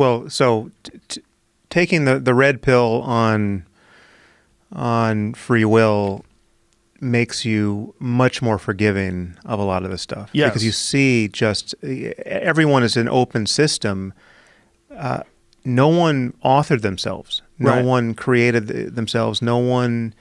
Well, so taking the red pill on free will makes you much more forgiving of a lot of this stuff. Yes. Because you see just everyone is an open system. No one authored themselves. No Right. one created themselves. No one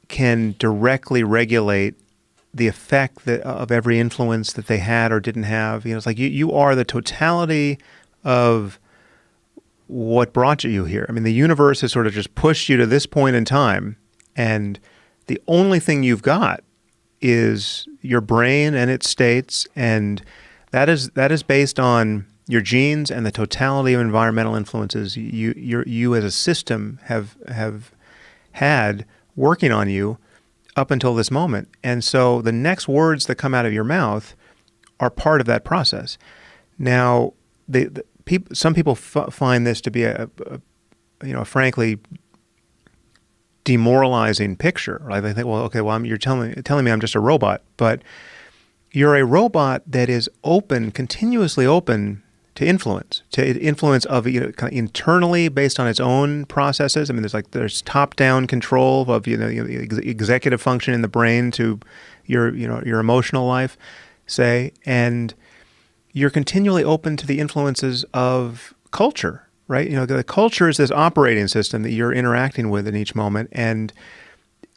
can directly regulate the effect of every influence that they had or didn't have. You know, it's like you are the totality of what brought you here. I mean, the universe has sort of just pushed you to this point in time, and the only thing you've got is your brain and its states, and that is based on your genes and the totality of environmental influences you as a system have had working on you up until this moment. And so the next words that come out of your mouth are part of that process. Now, some people find this to be a frankly demoralizing picture. Right? They think, well, okay, well, you're telling me I'm just a robot, but you're a robot that is open, continuously open to influence of kind of internally based on its own processes. I mean, there's top-down control of executive function in the brain to your emotional life, say, and you're continually open to the influences of culture, right? You know, the culture is this operating system that you're interacting with in each moment, and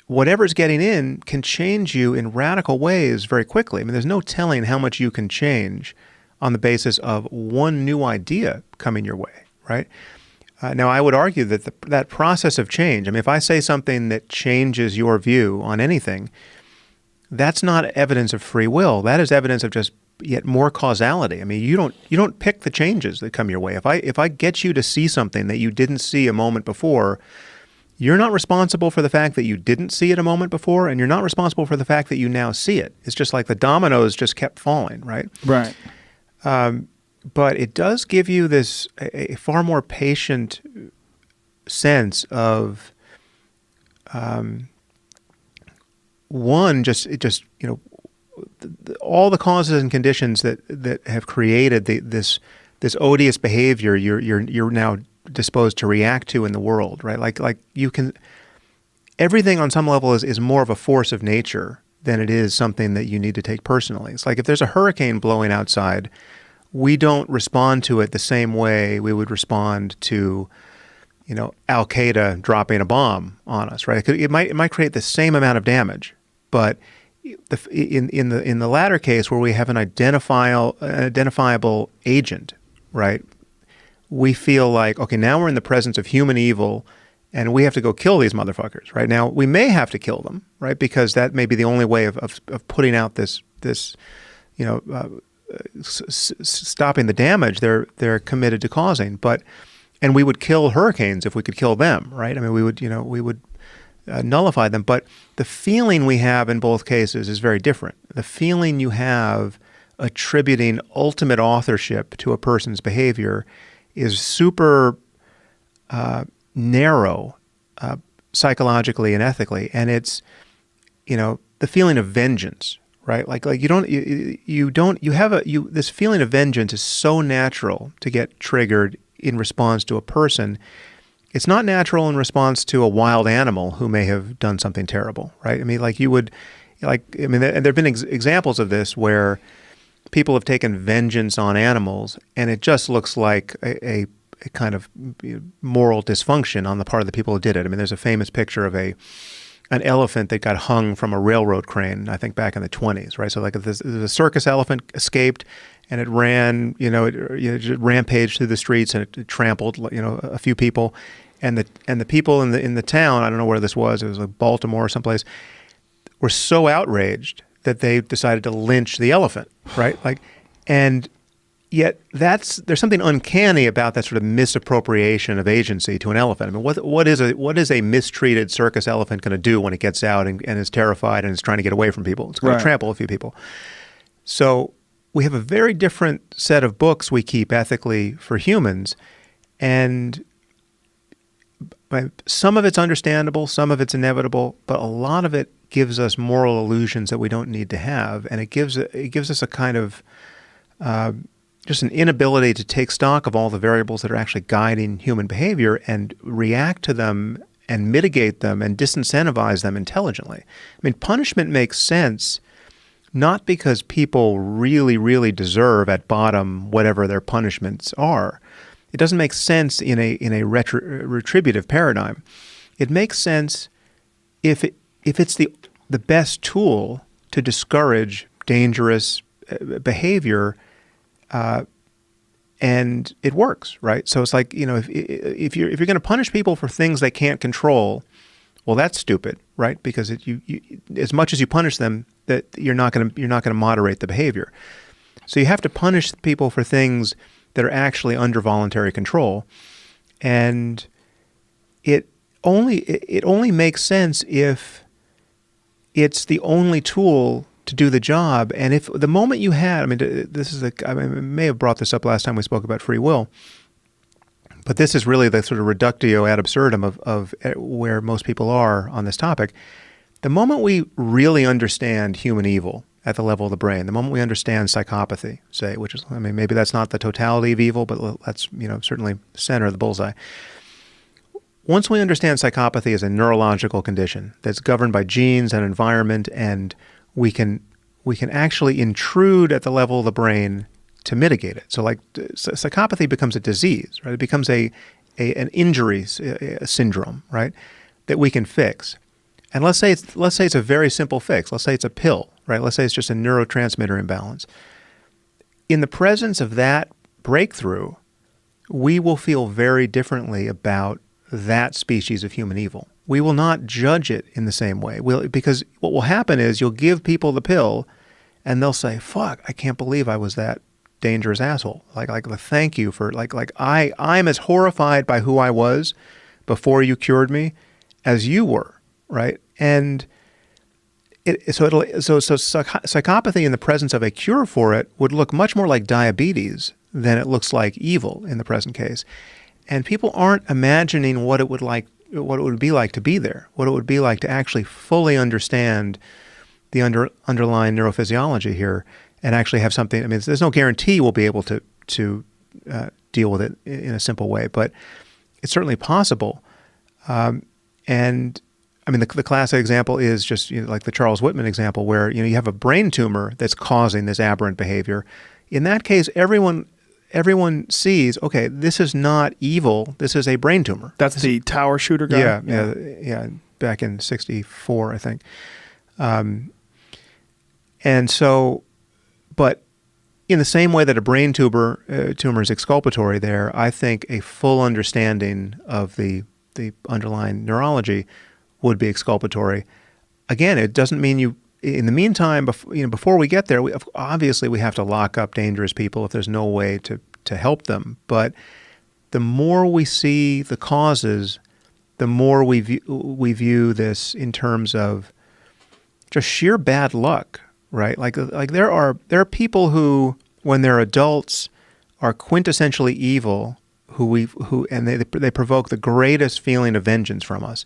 whatever's getting in can change you in radical ways very quickly. I mean, there's no telling how much you can change on the basis of one new idea coming your way, right? Now, I would argue that that process of change, I mean, if I say something that changes your view on anything, that's not evidence of free will. That is evidence of just yet more causality. I mean, you don't pick the changes that come your way. If I get you to see something that you didn't see a moment before, you're not responsible for the fact that you didn't see it a moment before, and you're not responsible for the fact that you now see it. It's just like the dominoes just kept falling, right? Right. But it does give you this a far more patient sense of all the causes and conditions that have created this odious behavior you're now disposed to react to in the world, right? Like you can, everything on some level is more of a force of nature than it is something that you need to take personally. It's like if there's a hurricane blowing outside, we don't respond to it the same way we would respond to, Al Qaeda dropping a bomb on us, right? It might create the same amount of damage, but in the latter case where we have an identifiable agent, right? We feel like, okay, now we're in the presence of human evil, and we have to go kill these motherfuckers, right? Now, we may have to kill them, right? Because that may be the only way of putting out this stopping the damage they're committed to causing. And we would kill hurricanes if we could kill them, right? I mean, we would nullify them. But the feeling we have in both cases is very different. The feeling you have attributing ultimate authorship to a person's behavior is super narrow psychologically and ethically, and it's the feeling of vengeance, right? Like this feeling of vengeance is so natural to get triggered in response to a person. It's not natural in response to a wild animal who may have done something terrible, right? I mean, there have been examples of this where people have taken vengeance on animals, and it just looks like a kind of moral dysfunction on the part of the people who did it. I mean, there's a famous picture of an elephant that got hung from a railroad crane, I think back in the 1920s, right? So like the circus elephant escaped, and it ran, it rampaged through the streets, and it trampled, a few people, and the people in the town, I don't know where this was, it was like Baltimore or someplace, were so outraged that they decided to lynch the elephant, right? And yet there's something uncanny about that sort of misappropriation of agency to an elephant. I mean, what is a mistreated circus elephant going to do when it gets out and is terrified and is trying to get away from people? It's going to trample a few people. So we have a very different set of books we keep ethically for humans, and some of it's understandable, some of it's inevitable, but a lot of it gives us moral illusions that we don't need to have, and it gives us a kind of just an inability to take stock of all the variables that are actually guiding human behavior and react to them and mitigate them and disincentivize them intelligently. I mean, punishment makes sense not because people really, really deserve at bottom whatever their punishments are. It doesn't make sense in a retributive paradigm. It makes sense if it's the best tool to discourage dangerous behavior, and it works, right? So it's like, if you're going to punish people for things they can't control, well, that's stupid, right? Because you as much as you punish them, that you're not going to moderate the behavior. So you have to punish people for things that are actually under voluntary control, and it only makes sense if it's the only tool to do the job. And if the moment you had, I may have brought this up last time we spoke about free will, but this is really the sort of reductio ad absurdum of where most people are on this topic. The moment we really understand human evil at the level of the brain, the moment we understand psychopathy, say, which is, maybe that's not the totality of evil, but that's, certainly the center of the bullseye. Once we understand psychopathy as a neurological condition that's governed by genes and environment, and we can actually intrude at the level of the brain to mitigate it. So like psychopathy becomes a disease, right? It becomes an injury syndrome, right? That we can fix. And let's say it's a very simple fix. Let's say it's a pill, right? Let's say it's just a neurotransmitter imbalance. In the presence of that breakthrough, we will feel very differently about that species of human evil. We will not judge it in the same way. Because what will happen is you'll give people the pill and they'll say, fuck, I can't believe I was that dangerous asshole. Like thank you for, I'm as horrified by who I was before you cured me as you were, right? And psychopathy in the presence of a cure for it would look much more like diabetes than it looks like evil in the present case. And people aren't imagining what it would be like to be there, what it would be like to actually fully understand the underlying neurophysiology here and actually have something. There's no guarantee we'll be able to deal with it in a simple way, but it's certainly possible. The classic example is just like the Charles Whitman example, where you have a brain tumor that's causing this aberrant behavior. In that case, everyone sees, okay, this is not evil. This is a brain tumor. That's the tower shooter guy? Yeah. Back in 1964, I think. And so, but in the same way that a brain tumor is exculpatory there, I think a full understanding of the underlying neurology would be exculpatory. Again, it doesn't mean in the meantime, before we get there, obviously we have to lock up dangerous people if there's no way to help them. But the more we see the causes, the more we view this in terms of just sheer bad luck, right? Like there are people who, when they're adults, are quintessentially evil, and they provoke the greatest feeling of vengeance from us.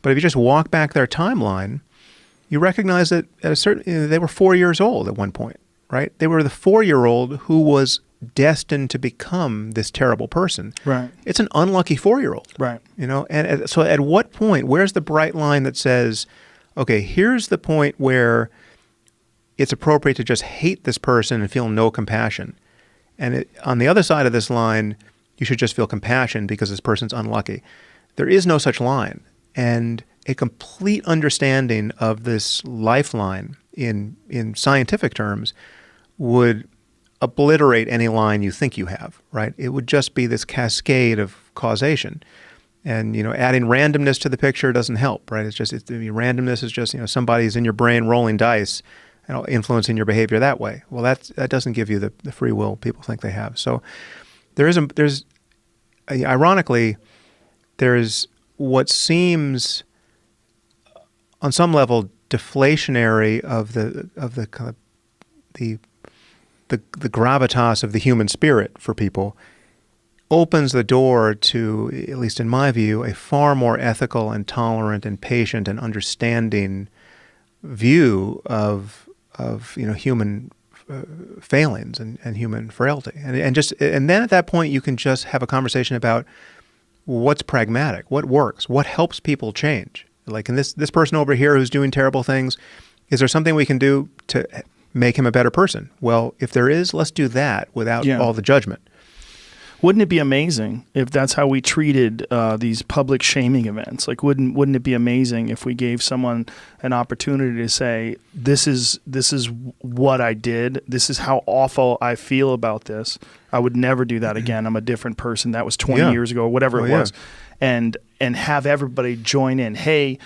But if you just walk back their timeline, you recognize that they were 4 years old at one point, right? They were the 4-year-old who was destined to become this terrible person. Right. It's an unlucky 4-year-old. Right. And so at what point, where's the bright line that says, okay, here's the point where it's appropriate to just hate this person and feel no compassion. And on the other side of this line, you should just feel compassion because this person's unlucky. There is no such line. And a complete understanding of this lifeline in scientific terms would obliterate any line you think you have, right? It would just be this cascade of causation. And, adding randomness to the picture doesn't help, right? Randomness is just, somebody's in your brain rolling dice, influencing your behavior that way. Well, that doesn't give you the free will people think they have. So ironically, there's what seems on some level deflationary of the gravitas of the human spirit for people opens the door to, at least in my view, a far more ethical and tolerant and patient and understanding view of human failings and human frailty, and then at that point you can just have a conversation about what's pragmatic, what works, what helps people change. Like in this person over here who's doing terrible things, is there something we can do to make him a better person? Well, if there is, let's do that without all the judgment. Wouldn't it be amazing if that's how we treated these public shaming events? Like, wouldn't it be amazing if we gave someone an opportunity to say, this is what I did. This is how awful I feel about this. I would never do that again. I'm a different person. That was 20 years ago, or whatever it was. And have everybody join in. Hey,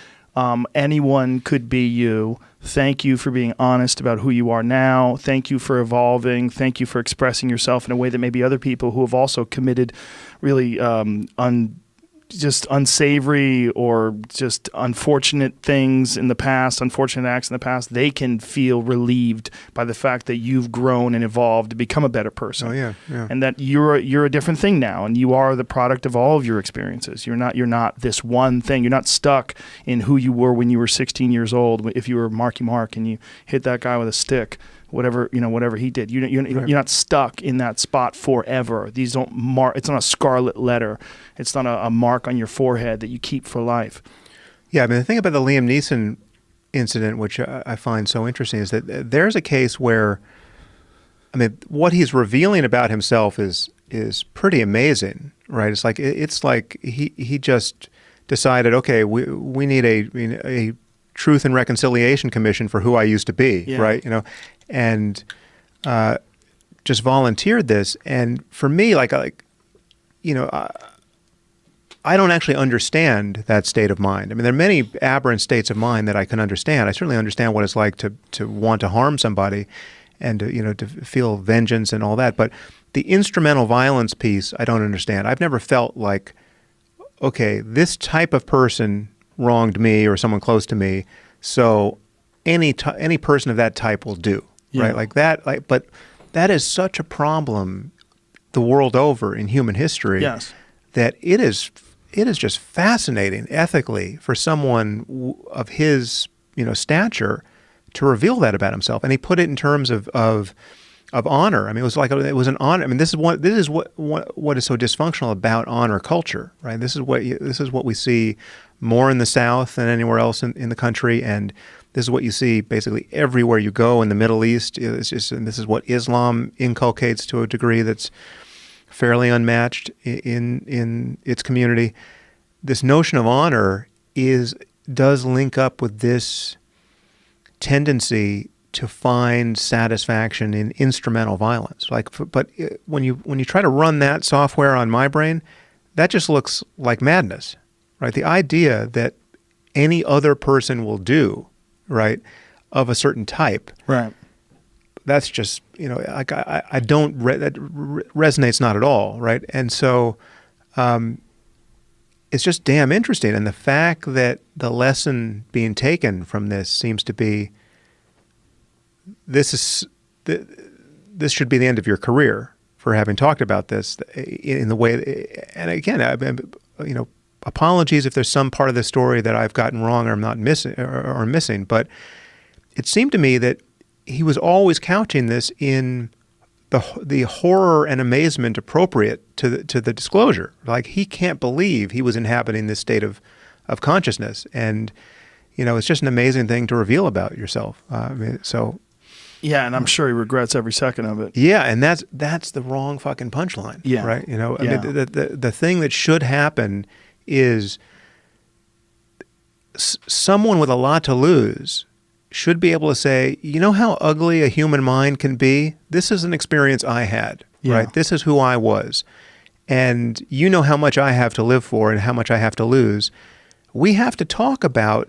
anyone could be you. Thank you for being honest about who you are now. Thank you for evolving. Thank you for expressing yourself in a way that maybe other people who have also committed really just unsavory or just unfortunate things in the past, unfortunate acts in the past, they can feel relieved by the fact that you've grown and evolved to become a better person. Oh, yeah. And that you're a different thing now, and you are the product of all of your experiences. You're not this one thing. You're not stuck in who you were when you were 16 years old. If you were Marky Mark and you hit that guy with a stick, whatever he did, you're not stuck in that spot forever. These don't it's not a scarlet letter. It's not a mark on your forehead that you keep for life. Yeah, I mean, the thing about the Liam Neeson incident, which I find so interesting, is that there's a case where, I mean, what he's revealing about himself is pretty amazing, right? It's like he just decided, okay, we need a Truth and Reconciliation Commission for who I used to be, right? And just volunteered this. And for me, I don't actually understand that state of mind. I mean, there are many aberrant states of mind that I can understand. I certainly understand what it's like to want to harm somebody and to feel vengeance and all that. But the instrumental violence piece, I don't understand. I've never felt like, okay, this type of person wronged me or someone close to me, so any person of that type will do, right? Like that. But that is such a problem the world over in human history that it is just fascinating ethically for someone of his stature to reveal that about himself. And he put it in terms of honor. I mean, it was an honor. I mean, this is what is so dysfunctional about honor culture, right? This is what we see more in the South than anywhere else in the country, and this is what you see basically everywhere you go in the Middle East. And this is what Islam inculcates to a degree that's fairly unmatched in its community. This notion of honor does link up with this tendency to find satisfaction in instrumental violence. But when you try to run that software on my brain, that just looks like madness, right? The idea that any other person will do, right, of a certain type, right? That's just I don't that resonates not at all, right? And so it's just damn interesting. And the fact that the lesson being taken from this seems to be this should be the end of your career for having talked about this in the way. And again, apologies if there's some part of the story that I've gotten wrong or I'm not missing or missing. But it seemed to me that he was always couching this in the horror and amazement appropriate to the disclosure. Like, he can't believe he was inhabiting this state of consciousness, and it's just an amazing thing to reveal about yourself. Yeah, and I'm sure he regrets every second of it. Yeah, and that's the wrong fucking punchline. Yeah, right. I mean, the thing that should happen is someone with a lot to lose should be able to say, you know how ugly a human mind can be? This is an experience I had, right? This is who I was. And you know how much I have to live for and how much I have to lose. We have to talk about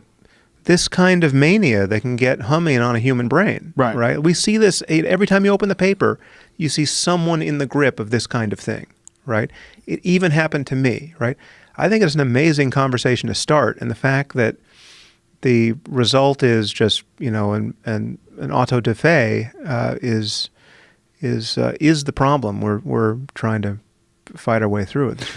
this kind of mania that can get humming on a human brain, right? We see this every time you open the paper, you see someone in the grip of this kind of thing, right? It even happened to me, right? I think it's an amazing conversation to start, and the fact that the result is just an auto da fe is the problem. We're trying to fight our way through it.